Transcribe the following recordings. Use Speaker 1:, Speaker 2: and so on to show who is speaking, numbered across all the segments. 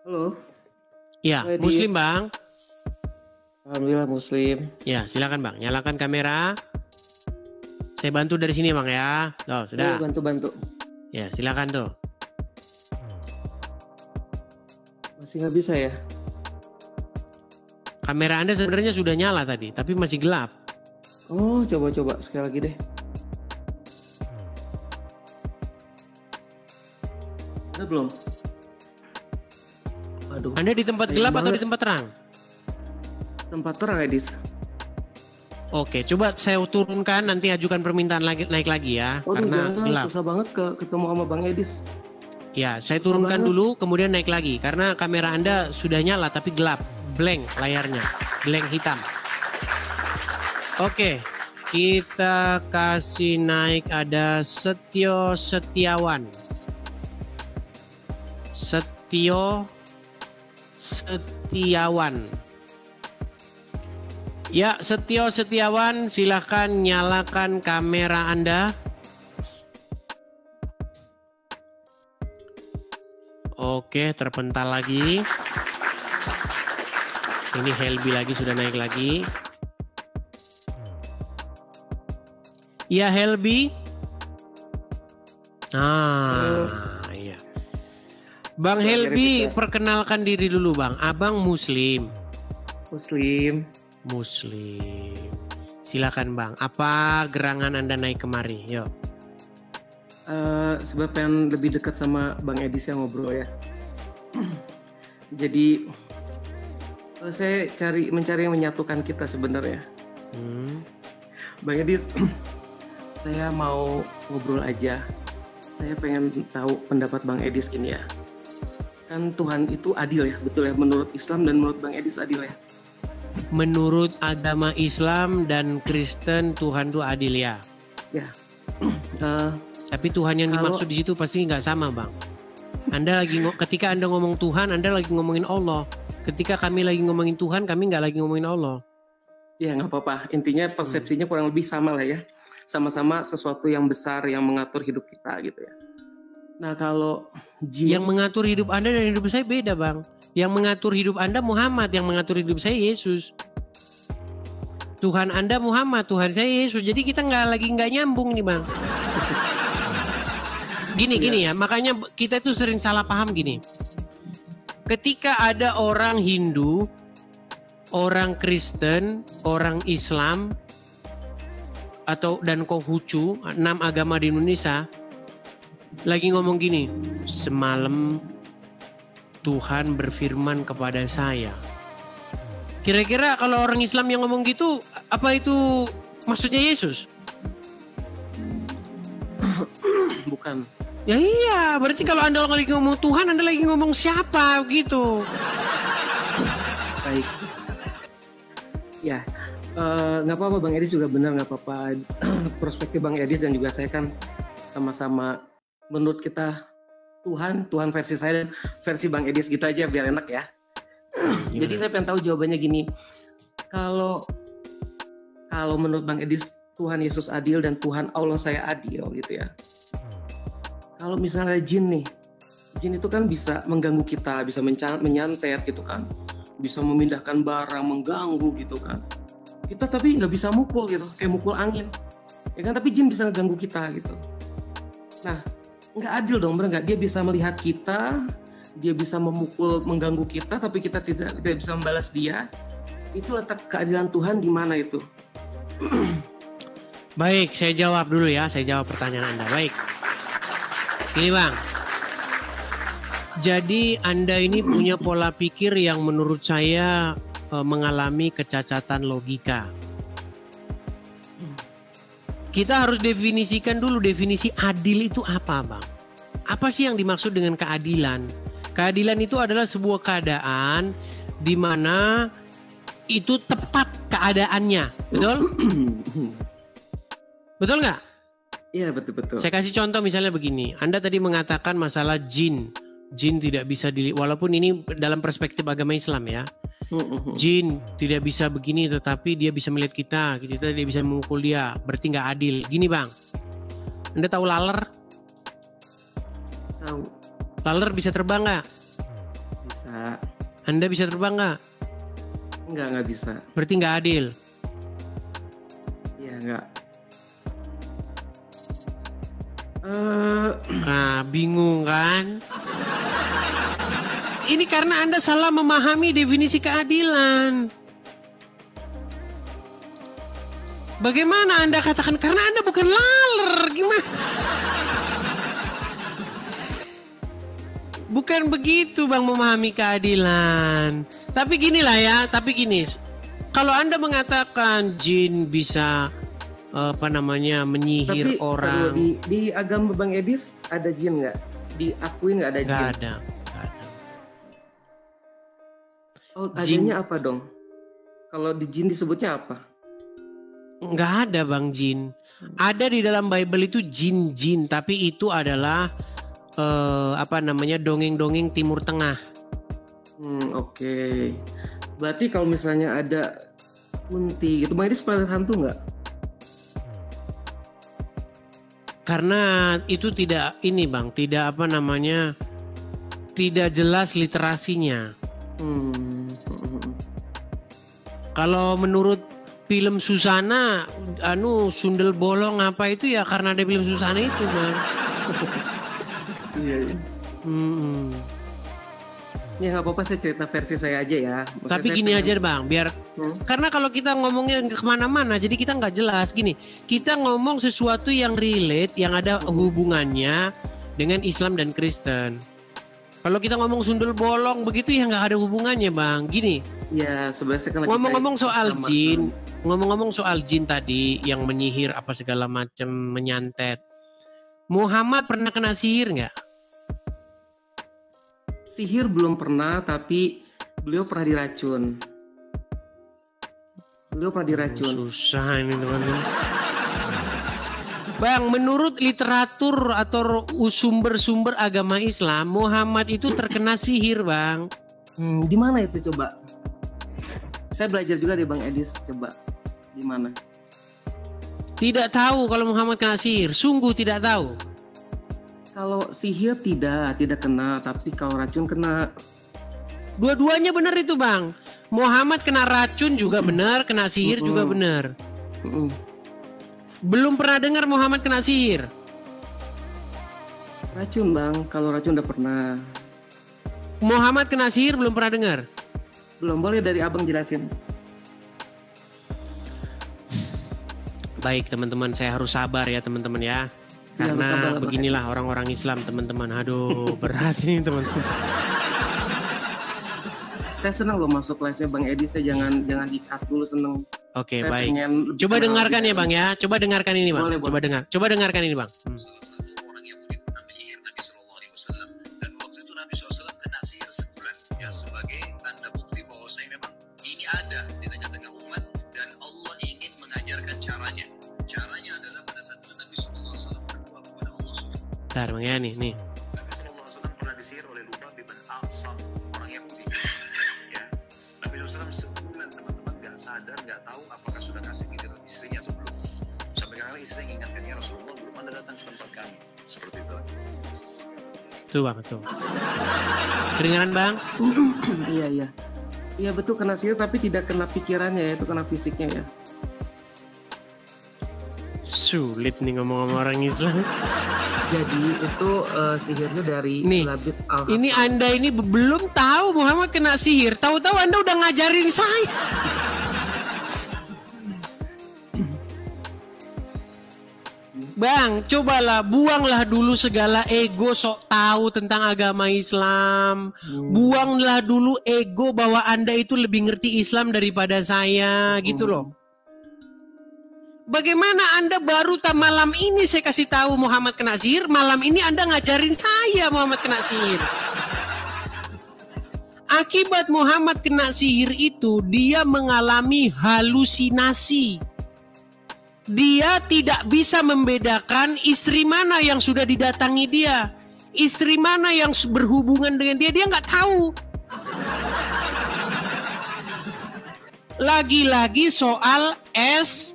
Speaker 1: Halo,
Speaker 2: Ya,
Speaker 1: Halo
Speaker 2: Muslim
Speaker 1: Edis.
Speaker 2: Bang.
Speaker 1: Alhamdulillah Muslim.
Speaker 2: Ya, silakan Bang. Nyalakan kamera. Saya bantu dari sini Bang ya. Tuh,
Speaker 1: Iya,
Speaker 2: sudah.
Speaker 1: bantu-bantu.
Speaker 2: Ya, silakan tuh.
Speaker 1: Masih nggak bisa ya?
Speaker 2: Kamera Anda sebenarnya sudah nyala tadi, tapi masih gelap.
Speaker 1: Oh, coba-coba sekali lagi deh. Udah belum? Aduh,
Speaker 2: Anda di tempat
Speaker 1: sayang
Speaker 2: gelap atau
Speaker 1: banget.
Speaker 2: di tempat terang?
Speaker 1: Tempat terang, Edis.
Speaker 2: Oke, coba saya turunkan, nanti ajukan permintaan lagi, naik lagi ya,
Speaker 1: Waduh,
Speaker 2: karena
Speaker 1: jangan.
Speaker 2: gelap.
Speaker 1: Susah banget ketemu sama Bang Edis.
Speaker 2: Ya, saya
Speaker 1: Susah
Speaker 2: turunkan
Speaker 1: banget.
Speaker 2: dulu, kemudian naik lagi, karena kamera Anda sudah nyala tapi gelap, blank layarnya, blank hitam. Oke, kita kasih naik ada Setio Setiawan. Setio Setiawan. Ya, Setio Setiawan, silahkan nyalakan kamera Anda. Oke, terpental lagi. Ini Helbi lagi, sudah naik lagi. Ya, Helbi. Iya. Bang Helbi, perkenalkan diri dulu Bang. Abang Muslim.
Speaker 1: Muslim.
Speaker 2: Muslim. Silakan Bang. Apa gerangan Anda naik kemari? Yuk.
Speaker 1: Sebab pengen lebih dekat sama Bang Edis yang ngobrol ya. Jadi saya mencari yang menyatukan kita sebenarnya. Bang Edis, saya mau ngobrol aja. Saya pengen tahu pendapat Bang Edis gini ya. Kan Tuhan itu adil ya, betul ya? Menurut Islam dan menurut Bang Edis adil ya?
Speaker 2: Menurut agama Islam dan Kristen, Tuhan itu adil ya.
Speaker 1: Ya.
Speaker 2: Tapi Tuhan yang dimaksud di situ pasti nggak sama Bang. Ketika Anda ngomong Tuhan, Anda lagi ngomongin Allah. Ketika kami lagi ngomongin Tuhan, kami nggak lagi ngomongin Allah.
Speaker 1: Ya nggak apa-apa. Intinya persepsinya kurang lebih sama lah ya. Sama-sama sesuatu yang besar yang mengatur hidup kita gitu ya. Nah kalau
Speaker 2: yang mengatur hidup Anda dan hidup saya beda Bang. Yang mengatur hidup Anda Muhammad, yang mengatur hidup saya Yesus. Tuhan Anda Muhammad, Tuhan saya Yesus. Jadi kita nggak nyambung nih Bang. Gini ya, makanya kita itu sering salah paham gini. Ketika ada orang Hindu, orang Kristen, orang Islam, dan Konghucu, 6 agama di Indonesia, lagi ngomong gini, semalam Tuhan berfirman kepada saya. Kira-kira kalau orang Islam yang ngomong gitu, apa itu maksudnya Yesus?
Speaker 1: Bukan.
Speaker 2: Ya iya, berarti kalau Anda lagi ngomong Tuhan, Anda lagi ngomong siapa gitu.
Speaker 1: Baik. Ya, nggak apa-apa Bang Edis juga benar, nggak apa-apa. Perspektif Bang Edis dan juga saya kan sama-sama menurut kita Tuhan versi saya dan versi Bang Edis gitu aja biar enak ya. Jadi saya pengen tahu jawabannya gini. Kalau menurut Bang Edis Tuhan Yesus adil dan Tuhan Allah saya adil gitu ya. Kalau misalnya jin nih, jin itu kan bisa mengganggu kita, bisa menyantet gitu kan, bisa memindahkan barang, mengganggu gitu kan. Kita tapi nggak bisa mukul gitu, kayak mukul angin, ya kan? Tapi jin bisa ngeganggu kita gitu. Nah, nggak adil dong, bener nggak? Dia bisa melihat kita, dia bisa memukul, mengganggu kita, tapi kita tidak bisa membalas dia. Itu letak keadilan Tuhan di mana itu?
Speaker 2: Baik, saya jawab dulu ya. Saya jawab pertanyaan Anda. Baik. Gini Bang. Jadi Anda ini punya pola pikir yang menurut saya mengalami kecacatan logika. Kita harus definisikan dulu definisi adil itu apa Bang. Apa sih yang dimaksud dengan keadilan? Keadilan itu adalah sebuah keadaan di mana itu tepat keadaannya. Betul? Betul nggak?
Speaker 1: Iya betul-betul.
Speaker 2: Saya kasih contoh misalnya begini. Anda tadi mengatakan masalah jin. Jin tidak bisa walaupun ini dalam perspektif agama Islam ya. Jin tidak bisa begini tetapi dia bisa melihat kita tidak bisa memukul dia. Berarti nggak adil. Gini Bang. Anda tahu laler?
Speaker 1: Tahu.
Speaker 2: Laler bisa terbang nggak?
Speaker 1: Bisa. Bisa.
Speaker 2: Anda bisa terbang nggak?
Speaker 1: Nggak bisa.
Speaker 2: Berarti nggak adil.
Speaker 1: Iya, nggak.
Speaker 2: Nah, bingung kan? Ini karena Anda salah memahami definisi keadilan. Bagaimana Anda katakan karena Anda bukan laler, gimana? Bukan begitu Bang memahami keadilan. Tapi gini lah ya, tapi gini. Kalau Anda mengatakan jin bisa menyihir
Speaker 1: Tapi
Speaker 2: orang.
Speaker 1: di agama Bang Edis ada jin nggak? Diakuin nggak ada jin?
Speaker 2: Nggak ada.
Speaker 1: Oh,
Speaker 2: Jin.
Speaker 1: adanya apa dong? Kalau di jin disebutnya apa?
Speaker 2: Nggak ada Bang jin. Ada di dalam Bible itu jin-jin, tapi itu adalah dongeng-dongeng Timur Tengah.
Speaker 1: Oke. Berarti kalau misalnya ada kunti gitu, Bang Edis pernah hantu nggak?
Speaker 2: Karena itu tidak tidak jelas literasinya. Kalau menurut film Susana, sundel bolong apa itu ya karena ada film Susana itu, Bang.
Speaker 1: Iya. Ya nggak apa-apa, saya cerita versi saya aja ya. Maksudnya
Speaker 2: Tapi
Speaker 1: saya
Speaker 2: gini aja Bang, biar karena kalau kita ngomongnya kemana-mana, jadi kita nggak jelas. Gini, kita ngomong sesuatu yang relate, yang ada hubungannya dengan Islam dan Kristen. Kalau kita ngomong sundel bolong begitu ya nggak ada hubungannya Bang. Gini.
Speaker 1: Ya sebenarnya karena
Speaker 2: ngomong-ngomong soal jin tadi yang menyihir apa segala macam, menyantet. Muhammad pernah kena sihir nggak?
Speaker 1: Sihir belum pernah, tapi beliau pernah diracun.
Speaker 2: Susah ini teman-teman. Bang, menurut literatur atau sumber-sumber agama Islam, Muhammad itu terkena sihir, Bang.
Speaker 1: Di mana itu coba? Saya belajar juga di Bang Edis, coba di mana?
Speaker 2: Tidak tahu kalau Muhammad kena sihir, sungguh tidak tahu.
Speaker 1: Kalau sihir tidak kena, tapi kalau racun kena.
Speaker 2: Dua-duanya benar itu Bang. Muhammad kena racun juga benar, kena sihir juga benar. Belum pernah dengar Muhammad kena sihir.
Speaker 1: Racun Bang, kalau racun udah pernah.
Speaker 2: Muhammad kena sihir belum pernah dengar.
Speaker 1: Belum, boleh dari Abang jelasin.
Speaker 2: Baik teman-teman, saya harus sabar ya teman-teman ya. Karena beginilah orang-orang Islam teman-teman. Aduh berat ini teman-teman.
Speaker 1: Saya senang loh masuk live-nya Bang Edis. Saya jangan di-cut dulu, seneng.
Speaker 2: Oke, baik. Coba dengarkan ya Bang ya. Coba dengarkan ini Bang.
Speaker 1: Boleh.
Speaker 2: Coba dengarkan ini Bang.
Speaker 3: Salah satu orang Yahudi pernah menyihir Nabi SAW, dan waktu itu Nabi SAW kena sihir sebulan. Ya sebagai tanda bukti bahwa saya memang ini ada di tengah-tengah umat dan Allah ingin mengajarkan caranya. Caranya adalah pada saat itu Nabi SAW berdoa kepada Allah SWT.
Speaker 2: Bentar Bang ya nih.
Speaker 3: Nabi SAW pernah disihir oleh Lubab bin A'sam, orang Yahudi. Ya, Nabi SAW sebulan teman-teman nggak sadar, nggak tahu apakah sudah kasih giliran istrinya atau belum. Sampai kadang istri ingatkan, ya Rasulullah belum Anda datang ke tempat kami. Seperti itu.
Speaker 2: Tuh Bang, tuh. Kedengaran Bang?
Speaker 1: Iya. Iya betul, kena sihir tapi tidak kena pikirannya ya, itu kena fisiknya ya.
Speaker 2: Sulit nih ngomong-ngomong orang Islam.
Speaker 1: Jadi itu sihirnya dari Labid Al-Hasan.
Speaker 2: Ini Anda ini belum tahu Muhammad kena sihir. Tahu-tahu Anda udah ngajarin saya. Bang, cobalah buanglah dulu segala ego sok tahu tentang agama Islam. Buanglah dulu ego bahwa Anda itu lebih ngerti Islam daripada saya, gitu loh. Bagaimana Anda baru malam ini saya kasih tahu Muhammad kena sihir, malam ini Anda ngajarin saya Muhammad kena sihir. Akibat Muhammad kena sihir itu, dia mengalami halusinasi. Dia tidak bisa membedakan istri mana yang sudah didatangi dia, istri mana yang berhubungan dengan dia nggak tahu. Lagi-lagi soal SEX.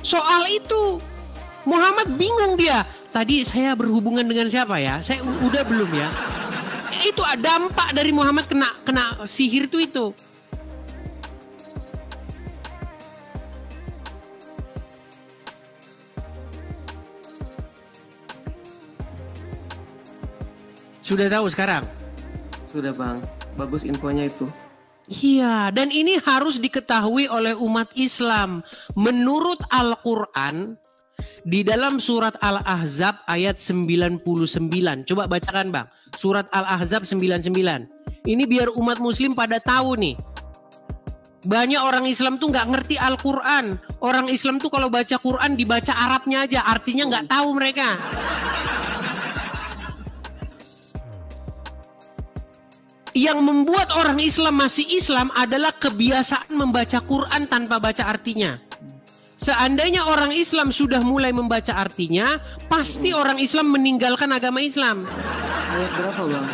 Speaker 2: Soal itu Muhammad bingung dia. tadi saya berhubungan dengan siapa ya? Saya udah belum ya? Itu dampak dari Muhammad kena sihir itu. Sudah tahu sekarang?
Speaker 1: Sudah Bang, bagus infonya itu.
Speaker 2: Iya, dan ini harus diketahui oleh umat Islam. Menurut Al-Quran, di dalam surat Al-Ahzab ayat 99. Coba bacakan Bang, surat Al-Ahzab 99. Ini biar umat muslim pada tahu nih. Banyak orang Islam tuh nggak ngerti Al-Quran. Orang Islam tuh kalau baca Quran dibaca Arabnya aja, artinya nggak tahu mereka. Yang membuat orang Islam masih Islam adalah kebiasaan membaca Quran tanpa baca artinya. Seandainya orang Islam sudah mulai membaca artinya, pasti orang Islam meninggalkan agama Islam.
Speaker 1: Ayat berapa Bang?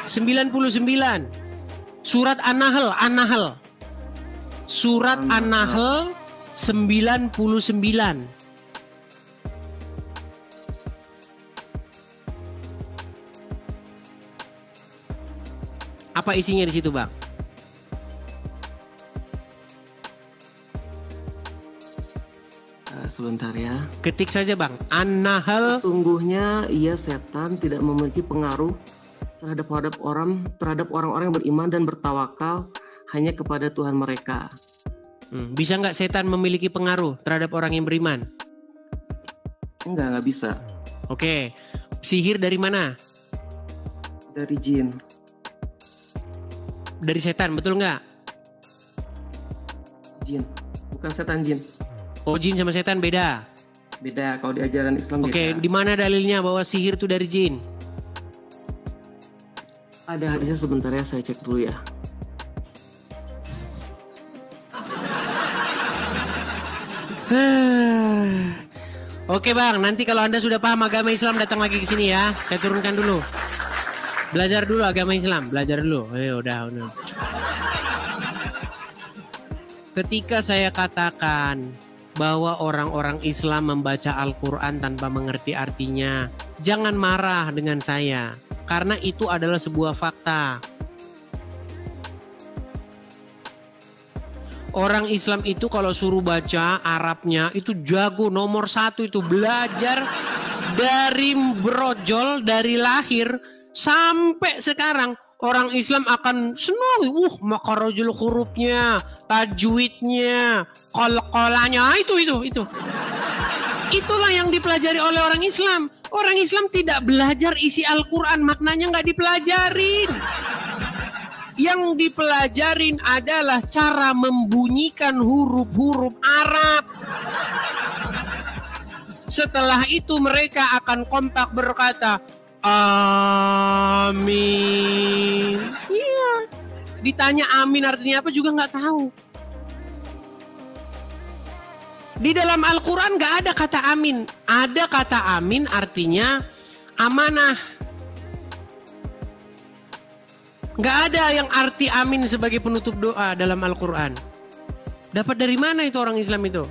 Speaker 2: 99. Surat An-Nahl. Surat An-Nahl 99. Apa isinya di situ, Bang?
Speaker 1: Sebentar ya.
Speaker 2: Ketik saja, Bang. An-Nahl.
Speaker 1: Sesungguhnya ia setan tidak memiliki pengaruh terhadap orang-orang yang beriman dan bertawakal hanya kepada Tuhan mereka.
Speaker 2: Bisa nggak setan memiliki pengaruh terhadap orang yang beriman?
Speaker 1: Enggak bisa.
Speaker 2: Oke. Sihir dari mana?
Speaker 1: Dari jin.
Speaker 2: Dari setan, betul nggak?
Speaker 1: Jin, bukan setan, jin.
Speaker 2: Oh, jin sama setan beda.
Speaker 1: Beda kalau di ajaran Islam.
Speaker 2: Oke,
Speaker 1: beda.
Speaker 2: di mana dalilnya bahwa sihir itu dari jin?
Speaker 1: Ada hadisnya, sebentar ya, saya cek dulu ya.
Speaker 2: Oke Bang, nanti kalau Anda sudah paham agama Islam datang lagi ke sini ya. Saya turunkan dulu. Belajar dulu agama Islam, belajar dulu. Udah. Ketika saya katakan bahwa orang-orang Islam membaca Al-Quran tanpa mengerti artinya, jangan marah dengan saya, karena itu adalah sebuah fakta. Orang Islam itu kalau suruh baca Arabnya itu jago, nomor 1 itu belajar dari brojol, dari lahir sampai sekarang. Orang Islam akan senang, makarajul hurufnya, tajwidnya, qalqalanya, itu. Itulah yang dipelajari oleh orang Islam. Orang Islam tidak belajar isi Al-Quran, maknanya nggak dipelajarin. Yang dipelajarin adalah cara membunyikan huruf-huruf Arab. Setelah itu mereka akan kompak berkata, amin. Iya. Ditanya amin artinya apa juga nggak tahu. Di dalam Al-Quran nggak ada kata amin. Ada kata amin artinya amanah. Nggak ada yang arti amin sebagai penutup doa dalam Al-Quran. Dapat dari mana itu orang Islam itu?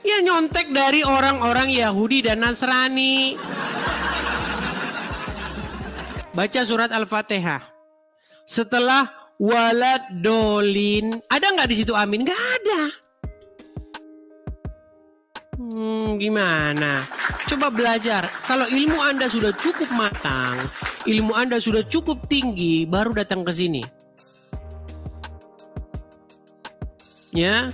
Speaker 2: Ya nyontek dari orang-orang Yahudi dan Nasrani. Baca surat Al-Fatihah. Setelah walad dolin, ada nggak di situ amin? Nggak ada. Gimana? Coba belajar. Kalau ilmu Anda sudah cukup matang, ilmu Anda sudah cukup tinggi, baru datang ke sini. Ya.